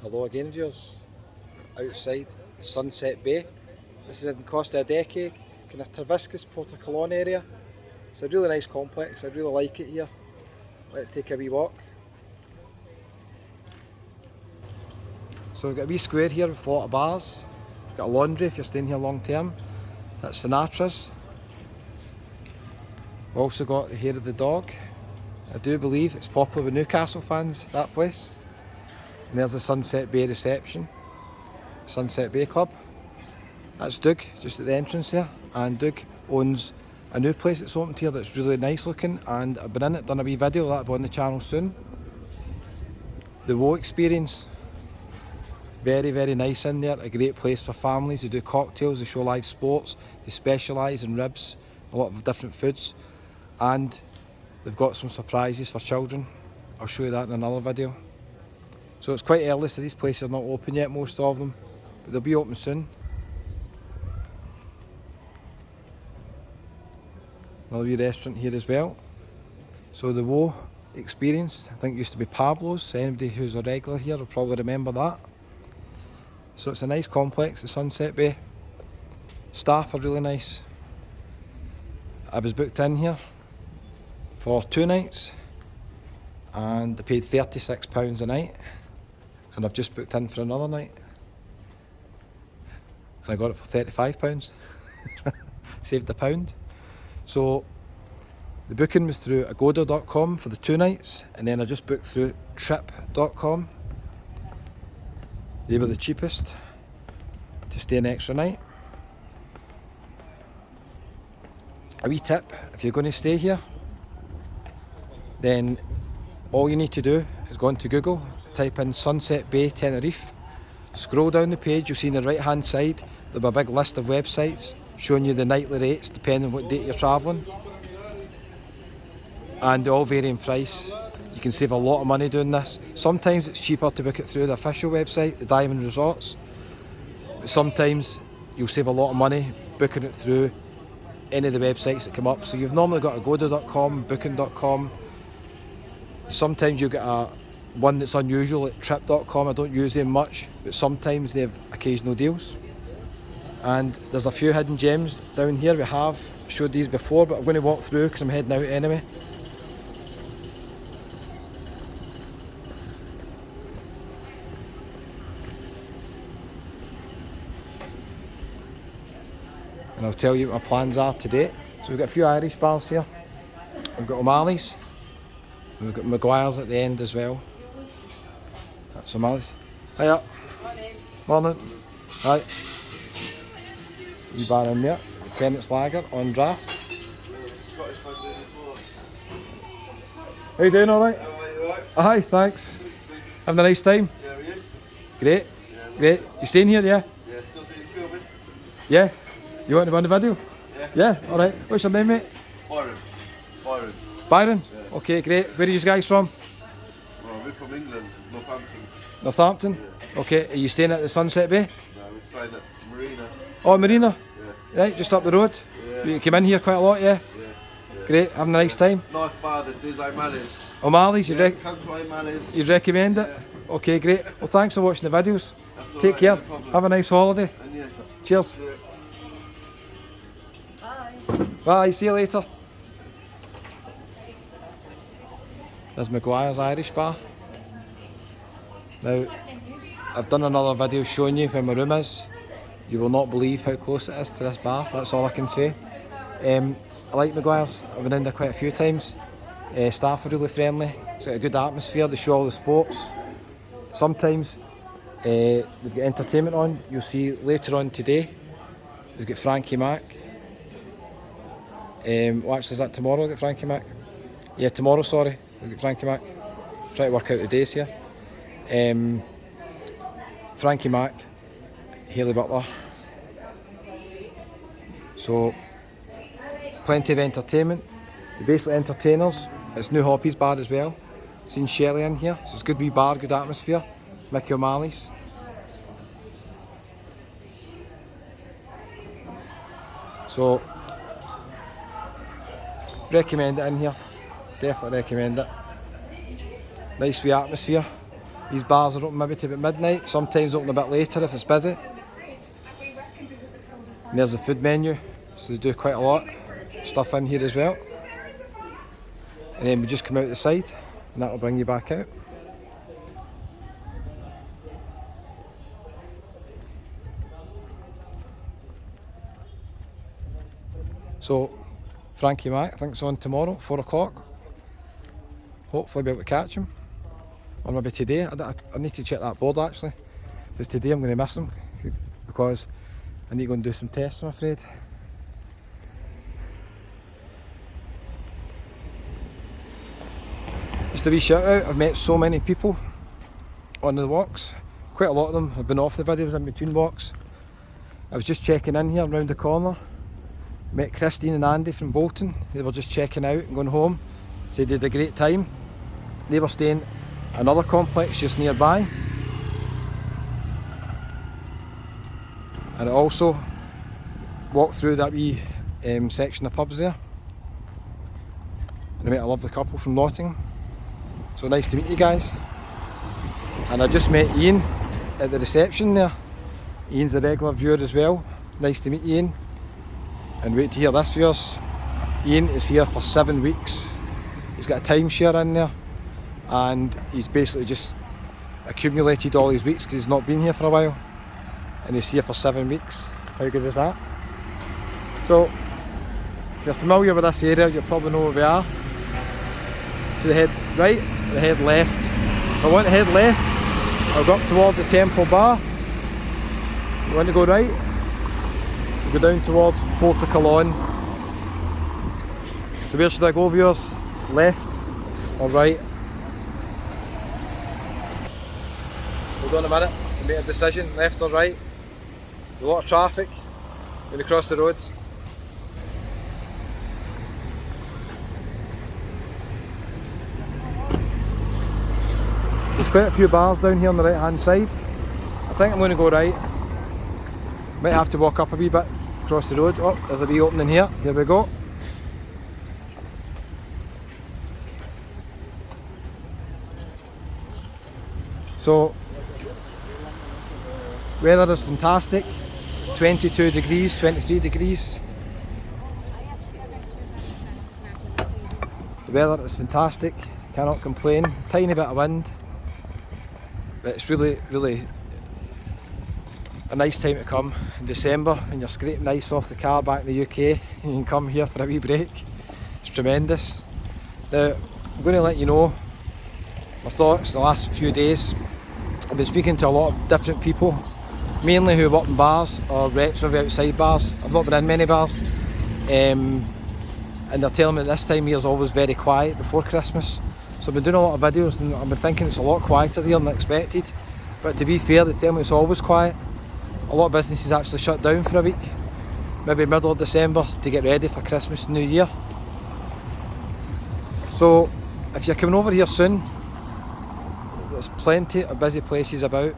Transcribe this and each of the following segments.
Hello again, viewers. Outside Sunset Bay. This is in Costa, adeje, kind of Terviscus, Puerto area. It's a really nice complex. I really like it here. Let's take a wee walk. So we've got a wee square here with a lot of bars. We've got a laundry if you're staying here long term. That's Sinatra's. We've also got the Hair of the Dog. I do believe it's popular with Newcastle fans, that place. And there's the Sunset Bay reception. Sunset Bay Club. That's Doug, just at the entrance there. And Doug owns a new place that's opened here that's really nice looking, and I've been in it, done a wee video, that'll be on the channel soon. The Woe Experience. Very, very nice in there. A great place for families. They do cocktails, they show live sports, they specialise in ribs, a lot of different foods, and they've got some surprises for children. I'll show you that in another video. So it's quite early, so these places are not open yet, most of them, but they'll be open soon. Another wee restaurant here as well. So the Woe Experience, I think it used to be Pablo's. Anybody who's a regular here will probably remember that. So it's a nice complex, the Sunset Bay. Staff are really nice. I was booked in here for 2 nights and I paid £36 a night, and I've just booked in for another night and I got it for £35. Saved £1. So the booking was through agoda.com for the 2 nights, and then I just booked through trip.com. They were the cheapest to stay an extra night. A wee tip, if you're going to stay here, then all you need to do is go into Google, type in Sunset Bay Tenerife, scroll down the page, you'll see on the right hand side there'll be a big list of websites showing you the nightly rates depending on what date you're travelling, and they all vary in price. You can save a lot of money doing this. Sometimes it's cheaper to book it through the official website, the Diamond Resorts, but sometimes you'll save a lot of money booking it through any of the websites that come up. So you've normally got agoda.com, booking.com. Sometimes you get one that's unusual at trip.com. I don't use them much, but sometimes they have occasional deals. And there's a few hidden gems down here. We have showed these before, but I'm going to walk through because I'm heading out anyway. And I'll tell you what my plans are today. So we've got a few Irish bars here. We've got O'Malley's. And we've got Maguire's at the end as well. That's O'Malley's. Hiya. Morning. Right. Wee bar in there. Tenants Lager on draft. How you doing, alright? Aye, thanks. Having a nice time? Yeah, are you? Great. Yeah, great. You staying here, yeah? Yeah, still doing filming? Yeah. You want to be on the video? Yeah. Yeah, alright. What's your name, mate? Byron. Byron. Byron? Yeah. Okay, great. Where are you guys from? Well, we're from England, Northampton. Northampton? Yeah. Okay, are you staying at the Sunset Bay? No, we're staying at Marina. Oh, Marina? Yeah. Right, just up the road? Yeah. You come in here quite a lot, yeah? Yeah. Great, having a nice time? Nice bar this is, O'Malley's. O'Malley's, Come to O'Malley's. you'd recommend it? Yeah. Okay, great. Well, thanks for watching the videos. That's Take alright, care. no problem. Have a nice holiday. And yeah. Cheers. Yeah. Bye, see you later. There's Maguire's Irish bar. Now, I've done another video showing you where my room is. You will not believe how close it is to this bar, that's all I can say. I like Maguire's, I've been in there quite a few times. Staff are really friendly, it's got a good atmosphere, they show all the sports. Sometimes they've got entertainment on. You'll see later on today, they've got Frankie Mac. Well, actually, is that tomorrow, get Frankie Mac? Yeah, tomorrow, sorry, we'll get Frankie Mac. Try to work out the days here. Frankie Mac, Hayley Butler. So, plenty of entertainment. The basically entertainers. It's New Hoppy's bar as well. Seen Shelley in here, so it's a good wee bar, good atmosphere. Mickey O'Malley's. So, recommend it in here. Definitely recommend it. Nice wee atmosphere. These bars are open maybe to about midnight, sometimes open a bit later if it's busy. And there's the food menu, so they do quite a lot of stuff in here as well. And then we just come out the side and that will bring you back out. So Frankie Mac, I think it's on tomorrow, 4 o'clock. Hopefully be able to catch him. Or maybe today. I need to check that board actually. If it's today I'm going to miss him because I need to go and do some tests, I'm afraid. Just a wee shout out, I've met so many people on the walks. Quite a lot of them have been off the videos in between walks. I was just checking in here round the corner. Met Christine and Andy from Bolton. They were just checking out and going home. So they had a great time. They were staying in another complex just nearby. And I also walked through that wee section of pubs there. And I met a lovely couple from Nottingham. So nice to meet you guys. And I just met Ian at the reception there. Ian's a regular viewer as well. Nice to meet you, Ian. And wait to hear this, viewers. Ian is here for 7 weeks. He's got a timeshare in there and he's basically just accumulated all these weeks because he's not been here for a while, and he's here for 7 weeks. How good is that? So if you're familiar with this area, you'll probably know where we are. So the head right, the head left. If I want to head left, I'll go up towards the Temple Bar. You want to go right, go down towards Puerto. So where should I go, viewers? Left or right? Hold on a minute, I made a decision, left or right. There's a lot of traffic when you cross the roads. There's quite a few bars down here on the right hand side. I think I'm going to go right. Might have to walk up a wee bit across the road. Oh, there's a wee opening here. Here we go. So, weather is fantastic. 22 degrees, 23 degrees. The weather is fantastic. Cannot complain. Tiny bit of wind. But it's really a nice time to come in December when you're scraping ice off the car back in the UK and you can come here for a wee break. It's tremendous. Now, I'm going to let you know my thoughts the last few days. I've been speaking to a lot of different people, mainly who work in bars or reps maybe outside bars. I've not been in many bars, and they're telling me this time of year is always very quiet before Christmas. So I've been doing a lot of videos and I've been thinking it's a lot quieter here than expected. But to be fair, they tell me it's always quiet. A lot of businesses actually shut down for a week, maybe middle of December, to get ready for Christmas and New Year. So if you're coming over here soon, there's plenty of busy places about.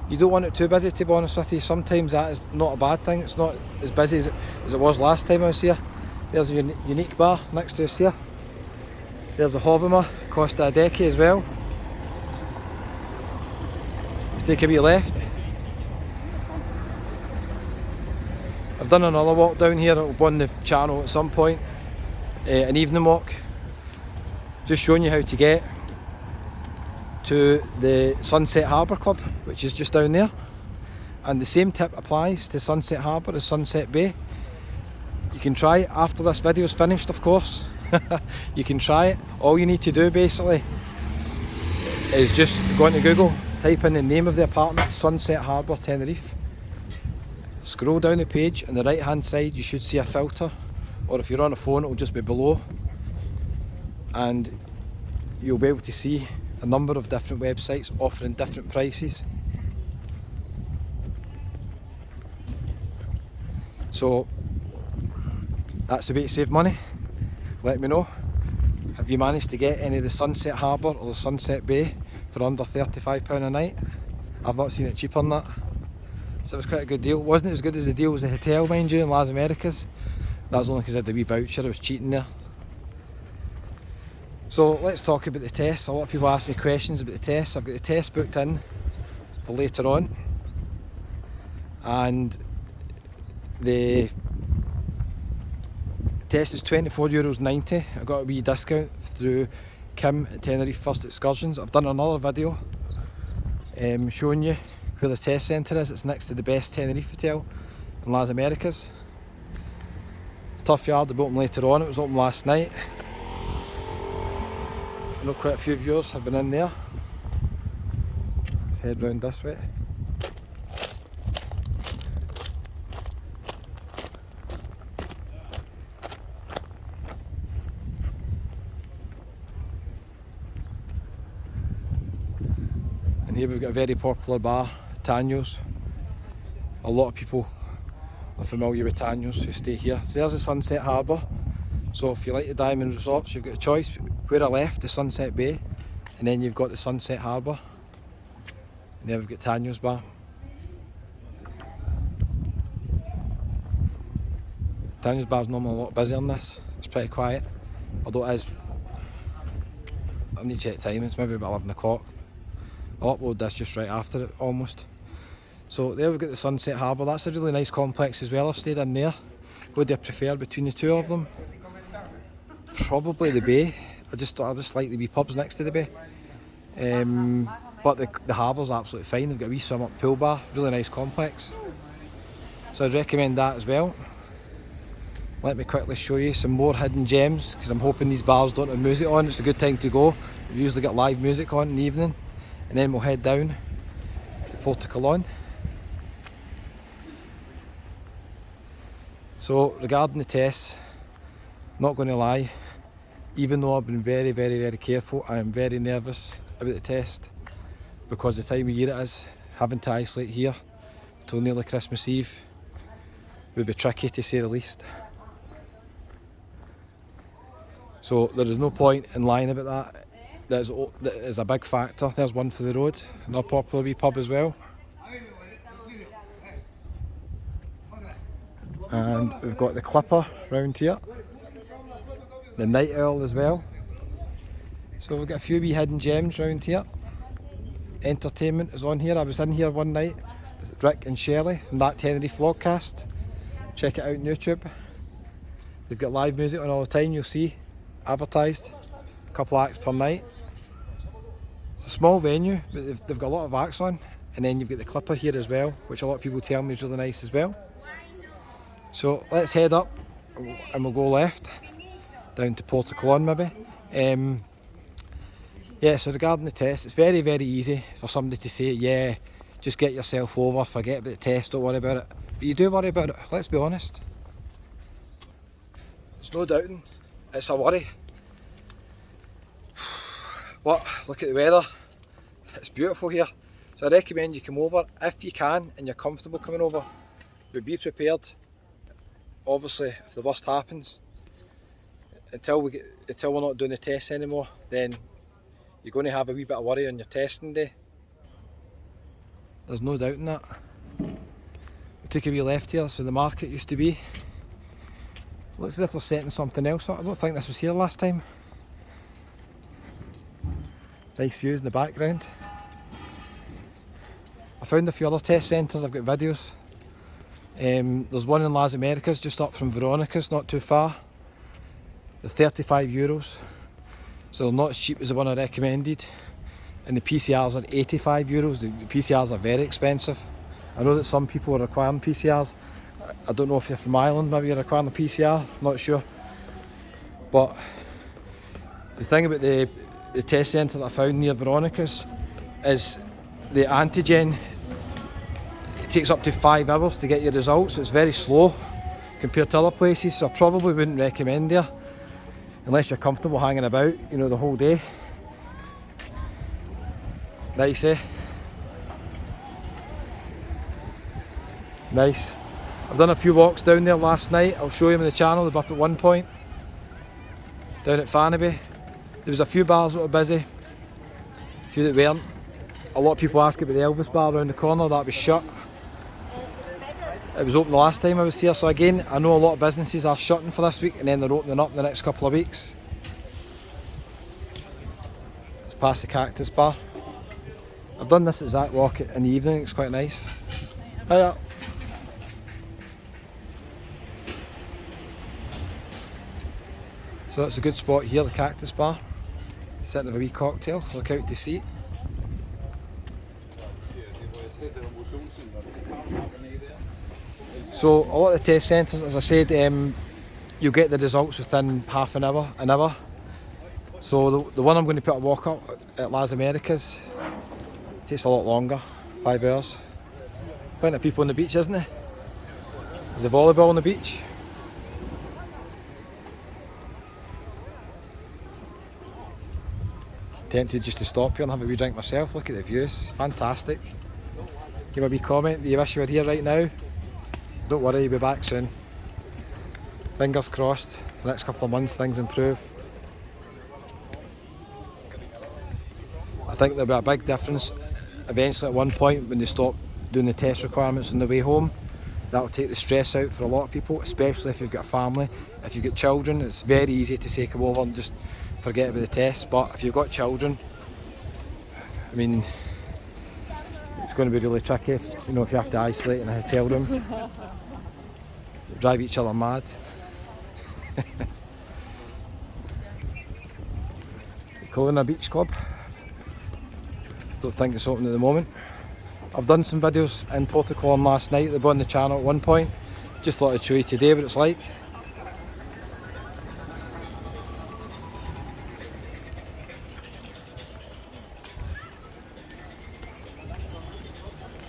You don't want it too busy, to be honest with you. Sometimes that is not a bad thing. It's not as busy as it was last time I was here. There's a unique bar next to us here. There's a Hovima, Costa adeje as well. Let's take a wee left. I've done another walk down here, it'll be on the channel at some point. An evening walk. Just showing you how to get to the Sunset Harbour Club, which is just down there. And the same tip applies to Sunset Harbour as Sunset Bay. You can try it after this video is finished, of course. You can try it. All you need to do basically is just go into Google, type in the name of the apartment, Sunset Harbour, Tenerife. Scroll down the page, on the right hand side you should see a filter, or if you're on a phone it'll just be below, and you'll be able to see a number of different websites offering different prices. So that's the way to save money. Let me know. Have you managed to get any of the Sunset Harbour or the Sunset Bay for under £35 a night? I've not seen it cheaper than that. So it was quite a good deal. It wasn't as good as the deal as the hotel, mind you, in Las Americas. That was only because I had the wee voucher, I was cheating there. So let's talk about the test. A lot of people ask me questions about the test. I've got the test booked in for later on, and the test is €24.90. I got a wee discount through Kim at Tenerife First Excursions. I've done another video showing you where the test centre is. It's next to the best Tenerife hotel in Las Americas. Tough Yard will be open later on. It was open last night. I know quite a few viewers have been in there. Let's head round this way. And here we've got a very popular bar, Tanyo's. A lot of people are familiar with Tanyo's who stay here. So there's the Sunset Harbour. So if you like the Diamond Resorts, you've got a choice. Where I left, the Sunset Bay, and then you've got the Sunset Harbour. And then we've got Tanyo's Bar. Tanyo's Bar is normally a lot busier than this. It's pretty quiet, although it is. I need to check time, it's maybe about 11 o'clock. I'll upload this just right after it, almost. So there we've got the Sunset Harbour. That's a really nice complex as well. I've stayed in there. What do I prefer between the two of them? Probably the bay. I just like the wee pubs next to the bay. But the harbour's absolutely fine. They've got a wee swim up pool bar, really nice complex. So I'd recommend that as well. Let me quickly show you some more hidden gems, because I'm hoping these bars don't have music on. It's a good time to go. We've usually got live music on in the evening. And then we'll head down to Puerto. So regarding the test, not going to lie, even though I've been very, very, very careful, I am very nervous about the test, because the time of year it is, having to isolate here till nearly Christmas Eve would be tricky, to say the least. So there is no point in lying about that. That is a big factor. There's one for the road, another popular wee pub as well. And we've got the Clipper round here, the Night Owl as well. So we've got a few wee hidden gems round here. Entertainment is on here. I was in here one night with Rick and Shelley from that Tenerife vlogcast. Check it out on YouTube. They've got live music on all the time, you'll see, advertised. A couple acts per night. It's a small venue, but they've got a lot of acts on. And then you've got the Clipper here as well, which a lot of people tell me is really nice as well. So let's head up and we'll go left down to Puerto maybe. Yeah, so regarding the test, it's very, very easy for somebody to say, yeah, just get yourself over, forget about the test, don't worry about it. But you do worry about it, let's be honest. There's no doubting, it's a worry. But look at the weather, it's beautiful here. So I recommend you come over if you can and you're comfortable coming over, but be prepared. Obviously, if the worst happens, until we're not doing the tests anymore, then you're going to have a wee bit of worry on your testing day. There's no doubt in that. We took a wee left here, that's where the market used to be. Looks as if they're setting something else up. I don't think this was here last time. Nice views in the background. I found a few other test centres, I've got videos. There's one in Las Americas, just up from Veronica's, not too far. They're €35, so they're not as cheap as the one I recommended. And the PCRs are €85. The PCRs are very expensive. I know that some people are requiring PCRs. I don't know if you're from Ireland, maybe you're requiring a PCR, I'm not sure. But the thing about the test centre that I found near Veronica's is the antigen, it takes up to 5 hours to get your results. It's very slow compared to other places, so I probably wouldn't recommend there unless you're comfortable hanging about, you know, the whole day. Nice, eh? Nice. I've done a few walks down there last night. I'll show you them in the channel. They're up at one point down at Faneby. There was a few bars that were busy, a few that weren't. A lot of people ask about the Elvis bar around the corner. That was shut. It was open the last time I was here, so again, I know a lot of businesses are shutting for this week and then they're opening up the next couple of weeks. past the cactus bar. I've done this exact walk in the evening, it's quite nice. Hiya. So it's a good spot here, the cactus bar. Sitting with a wee cocktail, look out to sea. So a lot of the test centres, as I said, you'll get the results within half an hour. So the one I'm going to put a walk up at Las Americas takes a lot longer, 5 hours. Plenty of people on the beach, isn't there? There's a volleyball on the beach. Tempted just to stop here and have a wee drink myself. Look at the views, fantastic. Give a wee comment, do you wish you were here right now? Don't worry, you'll be back soon. Fingers crossed, the next couple of months things improve. I think there'll be a big difference eventually at one point when they stop doing the test requirements on the way home. That'll take the stress out for a lot of people, especially if you've got a family. If you've got children, it's very easy to take them over and just forget about the test, but if you've got children, I mean, it's going to be really tricky if you have to isolate in a hotel room. Drive each other mad. The Kelowna Beach Club. Don't think it's open at the moment. I've done some videos in Puerto last night. They've been on the channel at one point. Just thought I'd show you today what it's like.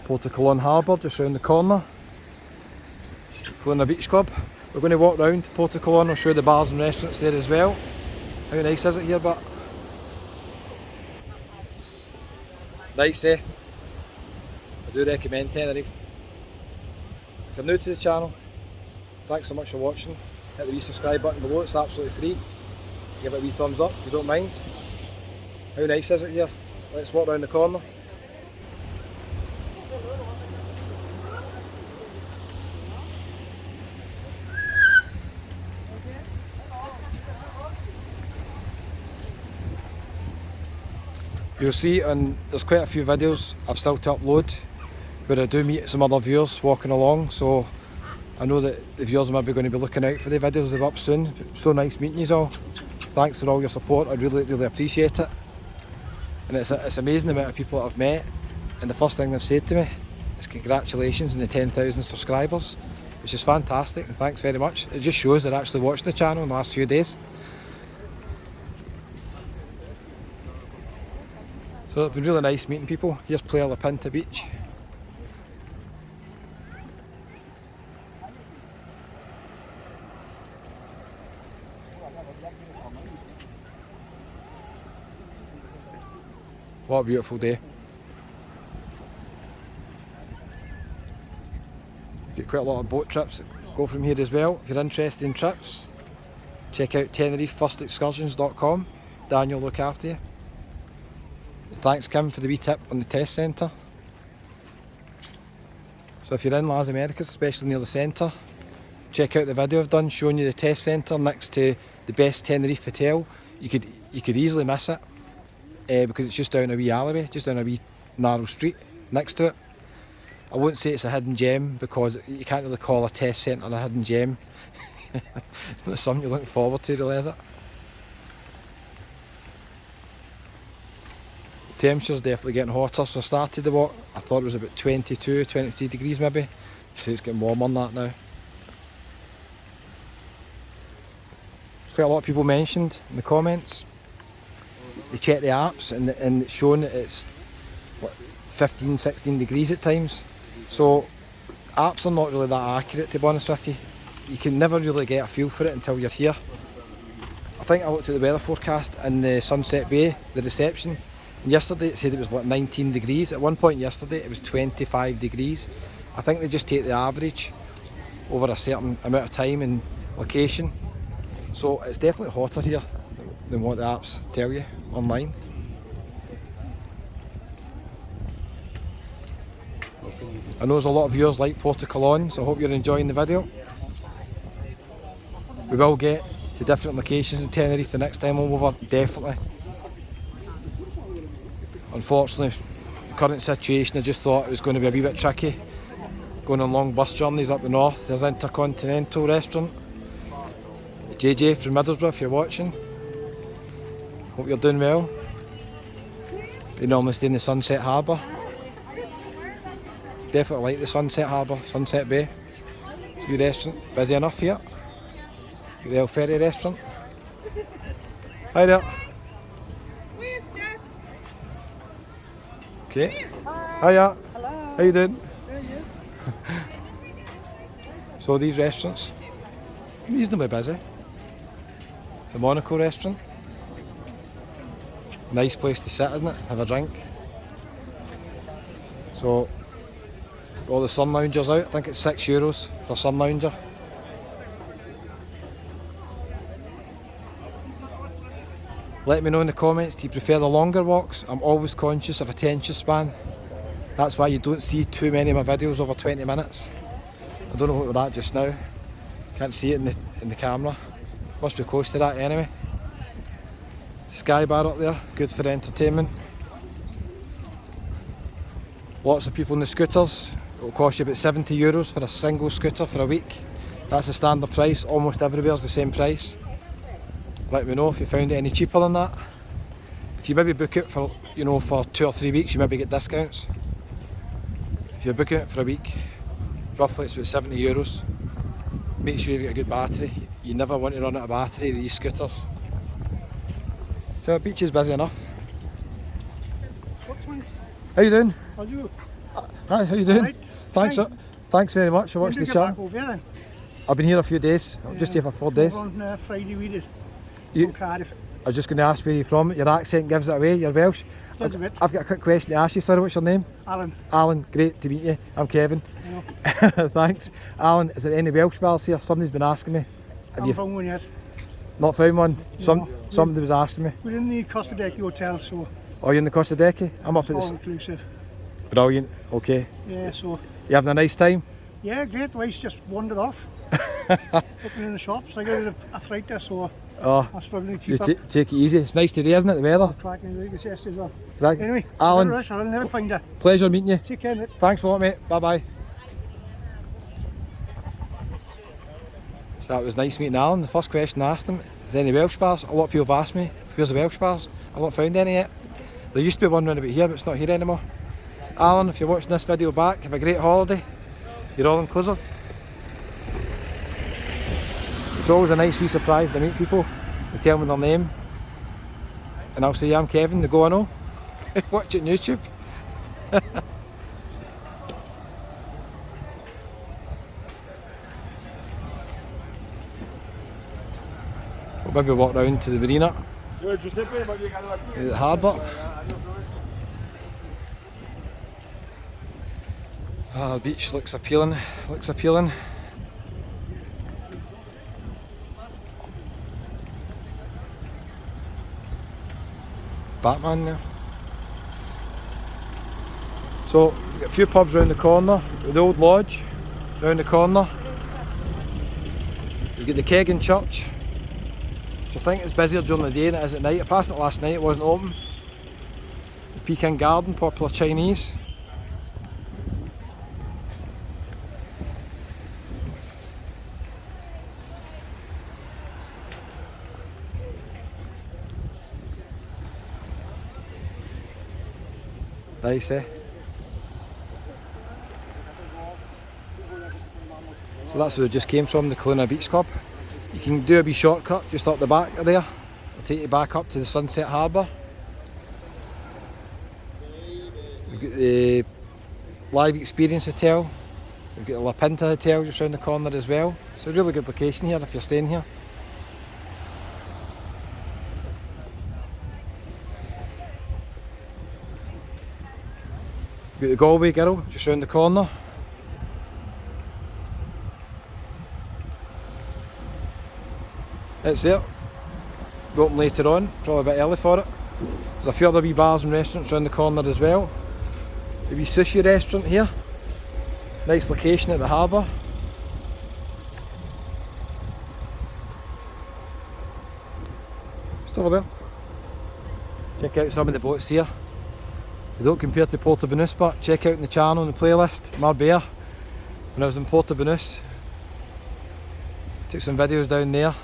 Puerto Harbour, just round the corner. Kelowna Beach Club. We're going to walk round Puerto I'll show you the bars and restaurants there as well. How nice is it here, but nice, eh? I do recommend Tenerife. If you're new to the channel, thanks so much for watching. Hit the wee subscribe button below, it's absolutely free. Give it a wee thumbs up if you don't mind. How nice is it here? Let's walk round the corner. You'll see, and there's quite a few videos I've still to upload where I do meet some other viewers walking along, so I know that the viewers might be going to be looking out for the videos that are up soon. So nice meeting you all. Thanks for all your support, I really appreciate it. And it's amazing the amount of people that I've met, and the first thing they've said to me is congratulations on the 10,000 subscribers, which is fantastic, and thanks very much. It just shows they're actually watching the channel in the last few days. So it's been really nice meeting people. Here's Playa La Pinta Beach. What a beautiful day. We've got quite a lot of boat trips that go from here as well. If you're interested in trips, check out tenerifefirstexcursions.com. Daniel will look after you. Thanks Kim for the wee tip on the test centre. So if you're in Las Americas, especially near the centre, check out the video I've done showing you the test centre next to the best Tenerife hotel. You could easily miss it because it's just down a wee alleyway, just down a wee narrow street next to it. I won't say it's a hidden gem because you can't really call a test centre a hidden gem. It's not something you're looking forward to, really, is it? The temperature's definitely getting hotter, so I started the walk. I thought it was about 22, 23 degrees maybe. So it's getting warmer than that now. Quite a lot of people mentioned in the comments, they check the apps and it's showing that it's what, 15, 16 degrees at times. So apps are not really that accurate, to be honest with you. You can never really get a feel for it until you're here. I think I looked at the weather forecast in the Sunset Bay, the reception. And yesterday it said it was like 19 degrees. At one point yesterday it was 25 degrees. I think they just take the average over a certain amount of time and location. So it's definitely hotter here than what the apps tell you online. I know there's a lot of viewers like Puerto, so I hope you're enjoying the video. We will get to different locations in Tenerife the next time I'm over, definitely. Unfortunately, the current situation, I just thought it was going to be a wee bit tricky. Going on long bus journeys up the north. There's Intercontinental Restaurant. JJ from Middlesbrough, if you're watching. Hope you're doing well. They normally stay in the Sunset Harbour. Definitely like the Sunset Harbour, Sunset Bay. It's a wee restaurant, busy enough here. The El Ferry restaurant. Hi there. Okay. Hiya. Hello. How you doing? So these restaurants, reasonably busy. It's a Monaco restaurant. Nice place to sit, isn't it? Have a drink. So all the sun loungers out. I think it's €6 for a sun lounger. Let me know in the comments, do you prefer the longer walks? I'm always conscious of attention span. That's why you don't see too many of my videos over 20 minutes. I don't know what we're at just now. Can't see it in the camera. Must be close to that anyway. Sky bar up there, good for entertainment. Lots of people on the scooters. It'll cost you about €70 for a single scooter for a week. That's the standard price, almost everywhere's the same price. Let me know if you found it any cheaper than that. If you maybe book it for, for 2 or 3 weeks, you maybe get discounts. If you're booking it for a week, roughly it's about €70. Make sure you get a good battery. You never want to run out of battery, these scooters. So the beach is busy enough. How you doing? How are you? Hi, how you doing? Right. Thanks, Fine. thanks very much for When watching did the you get channel. back over here then? I've been here a few days. I'm just here for 4 days. On Friday we did. You- From Cardiff. I was just going to ask where you're from. Your accent gives it away. You're Welsh. Does a bit. I've got a quick question to ask you. Sorry, what's your name? Alan. Alan. Great to meet you. I'm Kevin. You know, Thanks. Alan, is there any Welsh bars here? Somebody's been asking me. Have I'm you from one yet. not found one? No. Somebody was asking me. We're in the Costa Hotel, so Oh, you're in the Costa Deque? I'm up at all the... inclusive. Brilliant. Okay. Yeah, so You having a nice time? yeah, great. Wife's just wandered off. Opening in the shops. I got arthritis, so Oh, I'm struggling to you keep up. take it easy. It's nice today, isn't it, the weather? Tracking the guests as well. Right. Anyway, Alan, rush, I'll never find her. pleasure meeting you. Take care, mate. Thanks a lot, mate. Bye-bye. So that was nice meeting Alan. The first question I asked him, is there any Welsh bars? A lot of people have asked me, where's the Welsh bars? I've not found any yet. There used to be one round about here, but it's not here anymore. Alan, if you're watching this video back, have a great holiday. You're all inclusive. It's always a nice wee surprise to meet people. They tell me their name. And I'll say, yeah, I'm Kevin, they go, I know. Watch it on YouTube. We'll maybe walk round to the marina, the harbour. Ah, the beach looks appealing, Batman there. So, we've got a few pubs round the corner, the old lodge round the corner. We've got the Keggin Church, which I think is busier during the day than it is at night. I passed it last night, it wasn't open. The Peking Garden, popular Chinese. Nice, eh? So that's where we just came from, the Kelowna Beach Club. You can do a wee shortcut just up the back of there. It'll take you back up to the Sunset Harbour. We've got the Live Experience Hotel. We've got the La Pinta Hotel just round the corner as well. It's a really good location here if you're staying here. We've got the Galway Girl just round the corner. It's there. We'll open later on, probably a bit early for it. There's a few other wee bars and restaurants around the corner as well. The wee sushi restaurant here. Nice location at the harbour. Just over there. Check out some of the boats here. They don't compare to Puerto, but check out in the channel and the playlist, Marbella. When I was in Puerto, took some videos down there.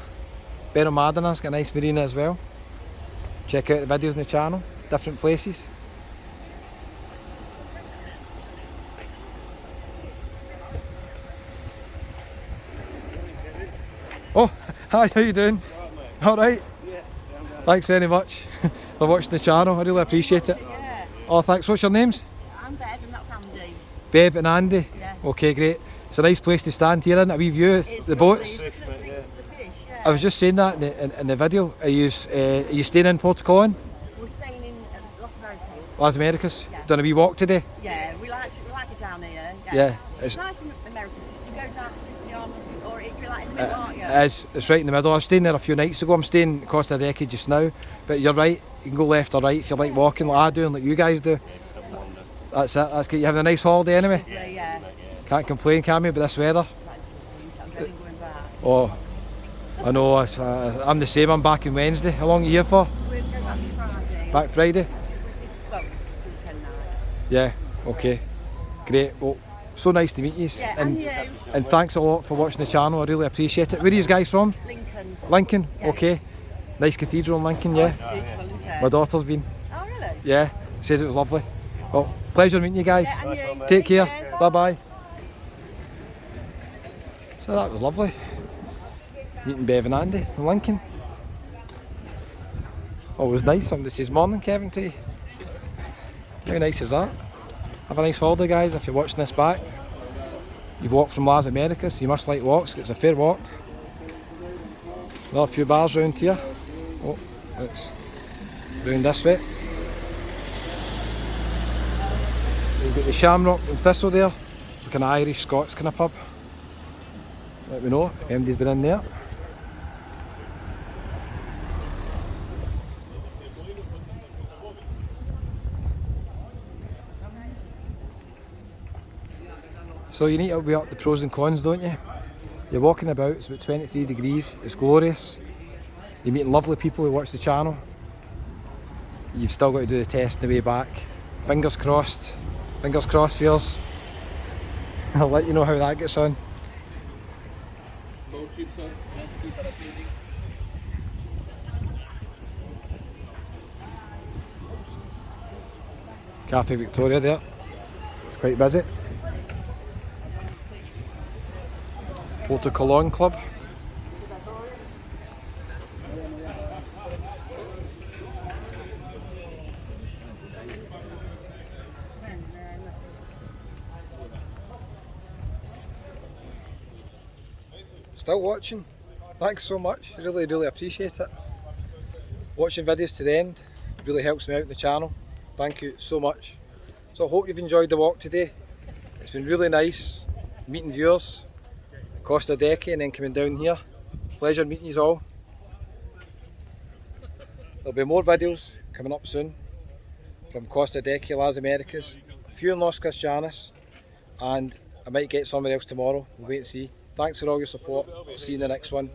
Benalmádéna's got a nice marina as well. Check out the videos in the channel, different places. Oh, hi, how you doing? Alright? Yeah. Thanks very much for watching the channel, I really appreciate it. Yeah. Oh, thanks. What's your names? I'm Bev and that's Andy. Bev and Andy? Yeah. Okay, great. It's a nice place to stand here, isn't it? A wee view of It's the boats. lovely. The fish, yeah. I was just saying that in the video. Are you staying in Puerto We're staying in Las Americas. Las Americas? Yeah. Done a wee walk today? Yeah, we like it down here. Yeah. It's nice in Americas. You go down to Cristianos or you're like in the middle, aren't you? It's right in the middle. I was staying there a few nights ago. I'm staying in Costa adeje just now. But you're right, you can go left or right if you like walking like I do and like you guys do. That's it, that's good. You're having a nice holiday anyway? Yeah. Can't complain, can we, with this weather? I'm dreading going back. Oh, I know, I'm the same, I'm back on Wednesday. How long are you here for? We're going back Friday. Back Friday? Well, 10 nights. Yeah, okay. Great, well, so nice to meet you. Yeah, and you. And thanks a lot for watching the channel, I really appreciate it. Where are you guys from? Lincoln. Lincoln, Yeah. okay. Nice cathedral in Lincoln, yeah. It's beautiful, isn't it? My daughter's been, Oh, really? yeah, said it was lovely. Well, pleasure meeting you guys. Yeah, and you. Take care, bye bye. So that was lovely. Meeting Bev and Andy from Lincoln. Always nice, somebody says morning Kevin to you. How nice is that? Have a nice holiday guys if you're watching this back. You've walked from Las Americas, you must like walks, it's a fair walk. Another few bars round here. Oh, it's round this way. You've got the Shamrock and Thistle there. It's like an Irish Scots kind of pub. Let me know if anybody's been in there. So you need to weigh up the pros and cons, don't you? You're walking about, it's about 23 degrees, it's glorious. You're meeting lovely people who watch the channel. You've still got to do the test on the way back. Fingers crossed for yours. I'll let you know how that gets on. Cafe Victoria there, it's quite busy. Puerto Colón Club. Still watching? Thanks so much, really appreciate it. Watching videos to the end really helps me out in the channel. Thank you so much. So I hope you've enjoyed the walk today. It's been really nice meeting viewers. Costa adeje and then coming down here. Pleasure meeting you all. There'll be more videos coming up soon from Costa adeje, Las Americas, a few in Los Cristianos, and I might get somewhere else tomorrow. We'll wait and see. Thanks for all your support. I'll see you in the next one.